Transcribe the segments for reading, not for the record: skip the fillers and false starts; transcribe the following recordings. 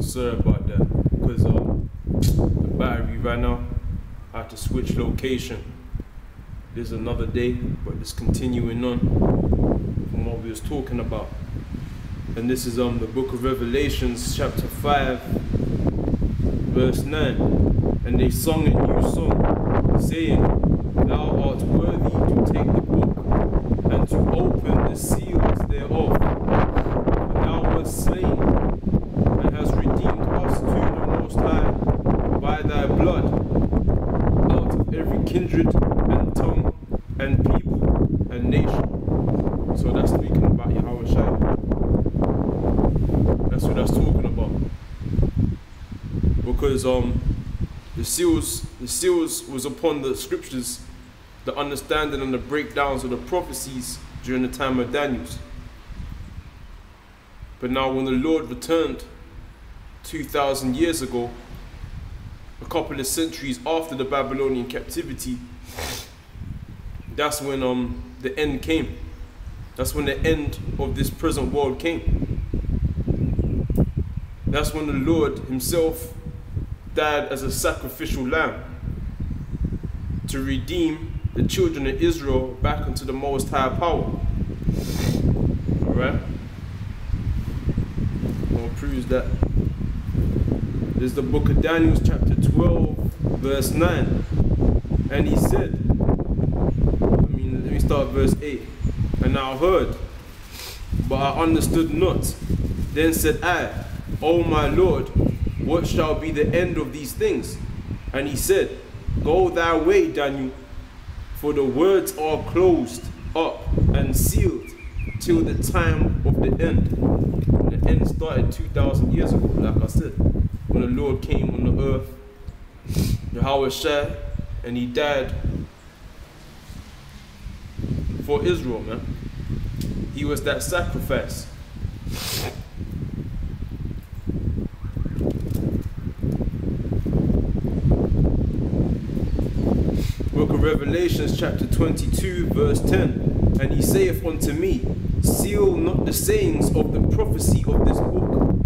Sorry about that, because the battery ran out. I had to switch location. There's another day, but it's continuing on from what we was talking about. And this is the book of Revelations, chapter 5, verse 9. And they sung a new song, saying, Thou art worthy to take the book and to open the seals thereof. For thou wast slain and hast redeemed us to the Most High by thy blood out of every kindred and tongue and people and nation. So that's speaking about Yahweh Shai. That's what that's talking about. Because the seals was upon the scriptures, the understanding and the breakdowns of the prophecies during the time of Daniel's. But now when the Lord returned 2,000 years ago, a couple of centuries after the Babylonian captivity, that's when the end came. That's when the end of this present world came. That's when the Lord himself died as a sacrificial lamb to redeem the children of Israel back into the Most High power. Alright? What proves that? There's the book of Daniel, chapter 12, verse 9. And he said, let me start verse 8. And I heard, but I understood not. Then said I, O my Lord, what shall be the end of these things? And he said, Go thy way, Daniel, for the words are closed up and sealed till the time of the end. The end started 2,000 years ago, like I said, when the Lord came on the earth, Yahweh Shai, and he died for Israel, man. He was that sacrifice. Book of Revelations, chapter 22, verse 10. And he saith unto me, Seal not the sayings of the prophecy of this book,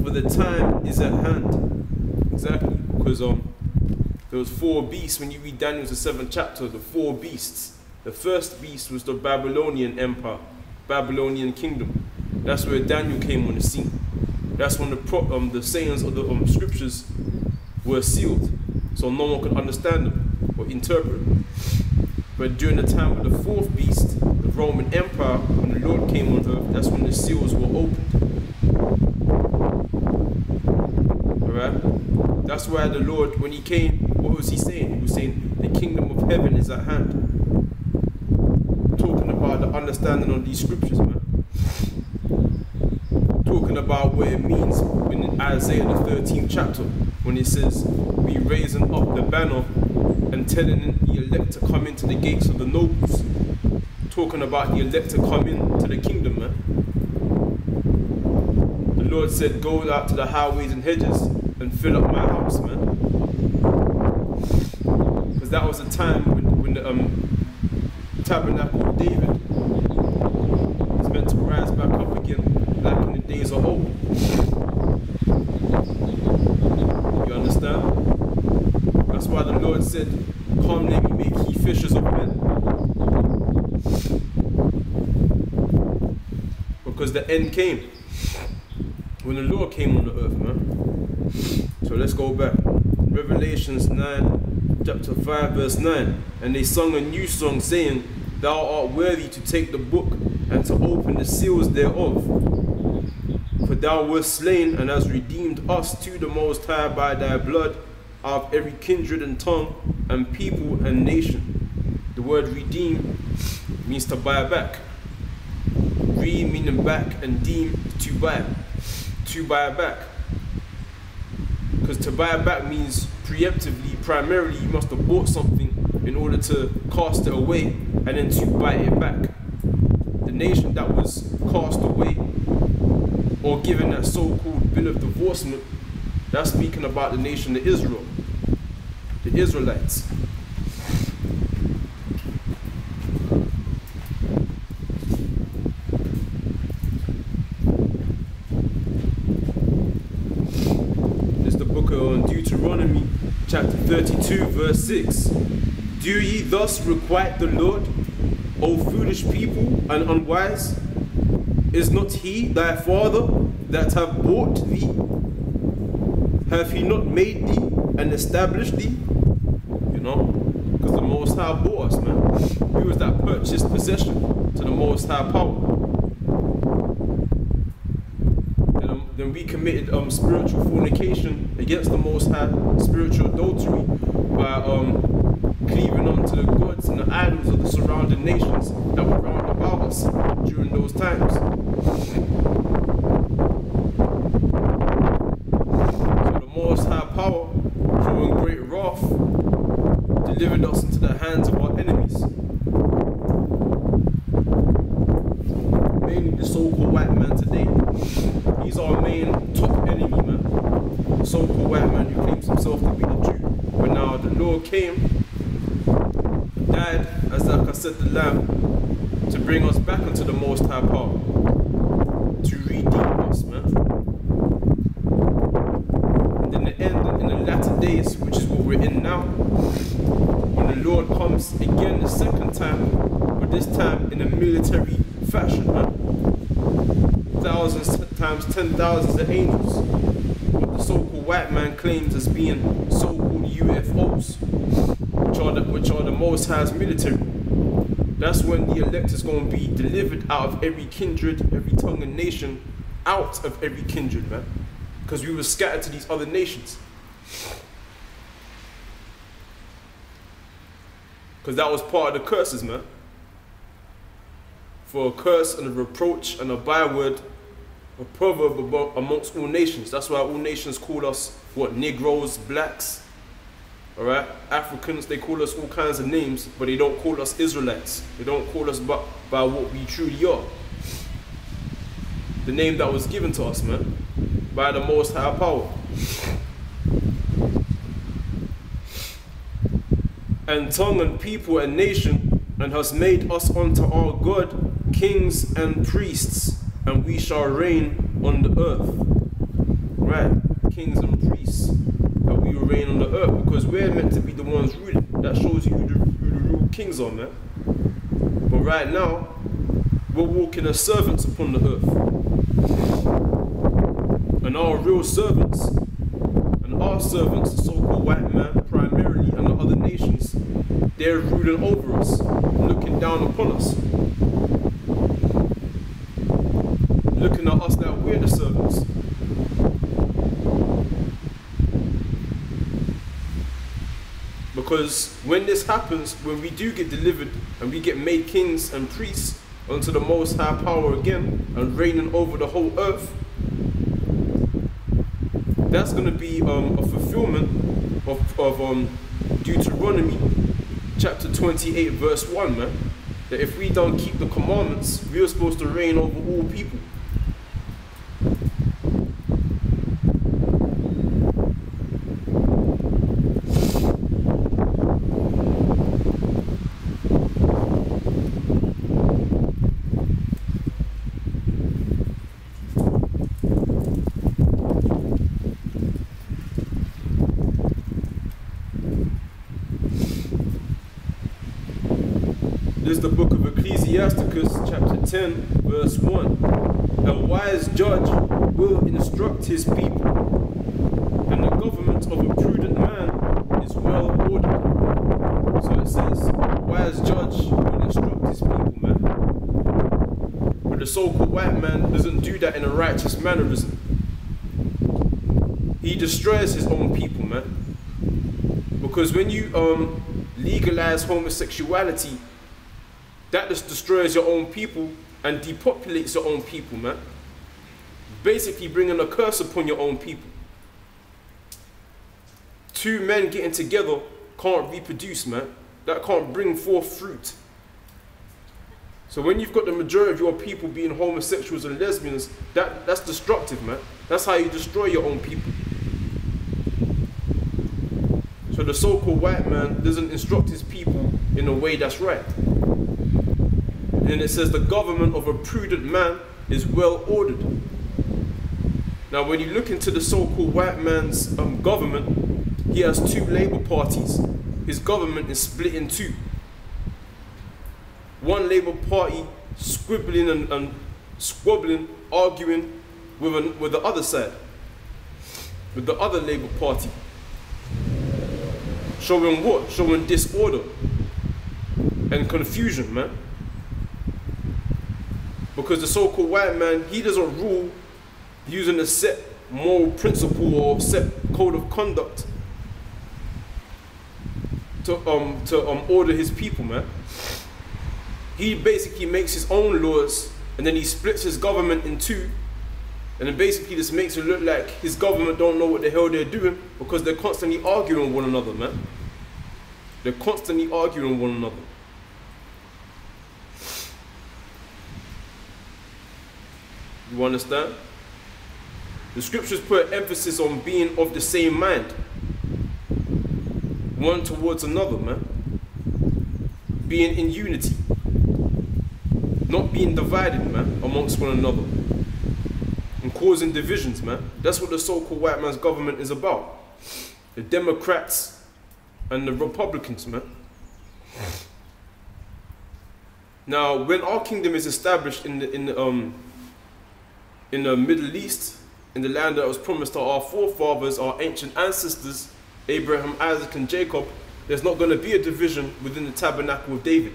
for the time is at hand. Exactly, because there was 4 beasts. When you read Daniel's the 7th chapter, the 4 beasts. The first beast was the Babylonian Empire, Babylonian kingdom. That's where Daniel came on the scene. That's when the sayings of the scriptures were sealed, so no one could understand them or interpret them. But during the time of the 4th beast, the Roman Empire, when the Lord came on earth, that's when the seals were opened. Alright? That's why the Lord, when he came, what was he saying? He was saying, the kingdom of heaven is at hand. Talking about the understanding of these scriptures, man. Talking about what it means in Isaiah the 13th chapter, when it says, we raising up the banner and telling the elect to come into the gates of the nobles. Talking about the elect to come into the kingdom, man. The Lord said, go out to the highways and hedges and fill up my house, man. Because that was a time when the tabernacle of David is meant to rise back up again, like in the days of old. You understand? That's why the Lord said, come, let me make ye fishers of men. Because the end came when the Lord came on the earth, man. So let's go back. Revelations 9, chapter 5, verse 9. And they sung a new song, saying, Thou art worthy to take the book and to open the seals thereof. For thou wast slain and hast redeemed us to the Most High by thy blood out of every kindred and tongue and people and nation. The word redeem means to buy back. Re meaning back and deem to buy. To buy back. Because to buy back means preemptively, primarily you must have bought something in order to cast it away and then to buy it back. The nation that was cast away or given that so-called bill of divorcement, that's speaking about the nation of Israel, the Israelites. on Deuteronomy chapter 32 verse 6. Do ye thus requite the Lord, O foolish people and unwise? Is not he thy father that hath bought thee? Hath he not made thee and established thee? You know, because the Most High bought us, man. We was that purchased possession to the Most High power. Then we committed spiritual fornication against the Most High, spiritual adultery, by cleaving onto the gods and the idols of the surrounding nations that were round about us during those times. So the Most High power, showing great wrath, delivered us into the hands of our enemies. Mainly the so-called white man today. He's our main top enemy, man. The so-called white man who claims himself to be the Jew. But now the Lord came, died, as like I said, the Lamb, to bring us back into the Most High power, to redeem us, man. And in the end, in the latter days, which is what we're in now, when the Lord comes again the second time, but this time in a military fashion, man. Thousands times 10,000s of angels. What the so-called white man claims as being so-called UFOs, which are the Most High's military. That's when the elect is going to be delivered out of every kindred, every tongue and nation, out of every kindred, man. Because we were scattered to these other nations. Because that was part of the curses, man. For a curse and a reproach and a byword, a proverb amongst all nations. That's why all nations call us, what, Negroes, blacks, alright? Africans, they call us all kinds of names, but they don't call us Israelites. They don't call us by what we truly are. The name that was given to us, man, by the Most High power. And tongue and people and nation, and has made us unto our God kings and priests, and we shall reign on the earth. Right, kings and priests, that we will reign on the earth, because we're meant to be the ones ruling. That shows you who the real kings are, man. But right now, we're walking as servants upon the earth. And our real servants, and our servants, the so-called white man primarily, and the other nations, they're ruling over us, looking down upon us. Looking at us that we're the servants. Because when this happens, when we do get delivered and we get made kings and priests unto the Most High power again and reigning over the whole earth, that's going to be a fulfillment of Deuteronomy chapter 28 verse 1, man. That if we don't keep the commandments, we are supposed to reign over all people. This is the book of Ecclesiasticus, chapter 10, verse 1. A wise judge will instruct his people, and the government of a prudent man is well ordered. So it says, a wise judge will instruct his people, man. But the so-called white man doesn't do that in a righteous mannerism. He destroys his own people, man. Because when you legalize homosexuality, that just destroys your own people and depopulates your own people, man. Basically bringing a curse upon your own people. Two men getting together can't reproduce, man. That can't bring forth fruit. So when you've got the majority of your people being homosexuals and lesbians, that's destructive, man. That's how you destroy your own people. So the so-called white man doesn't instruct his people in a way that's right. And it says the government of a prudent man is well ordered. Now, when you look into the so-called white man's government, he has two Labour parties. His government is split in two. One Labour Party scribbling and squabbling, arguing with the other side, with the other Labour Party. Showing what? Showing disorder and confusion, man. Because the so-called white man, he doesn't rule using a set moral principle or set code of conduct to order his people, man. He basically makes his own laws, and then he splits his government in two, and then basically this makes it look like his government don't know what the hell they're doing, because they're constantly arguing with one another, man. They're constantly arguing with one another. You understand? The scriptures put emphasis on being of the same mind, one towards another, man. Being in unity, not being divided, man, amongst one another, and causing divisions, man. That's what the so-called white man's government is about. The Democrats and the Republicans, man. Now, when our kingdom is established in the Middle East, in the land that was promised to our forefathers, our ancient ancestors, Abraham, Isaac, and Jacob, there's not going to be a division within the tabernacle of David,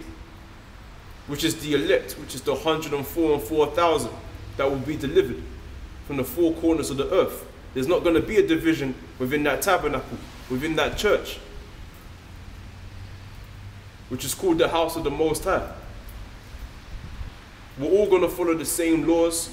which is the elect, which is the 104 and 4,000 that will be delivered from the four corners of the earth. There's not going to be a division within that tabernacle, within that church, which is called the house of the Most High. We're all going to follow the same laws.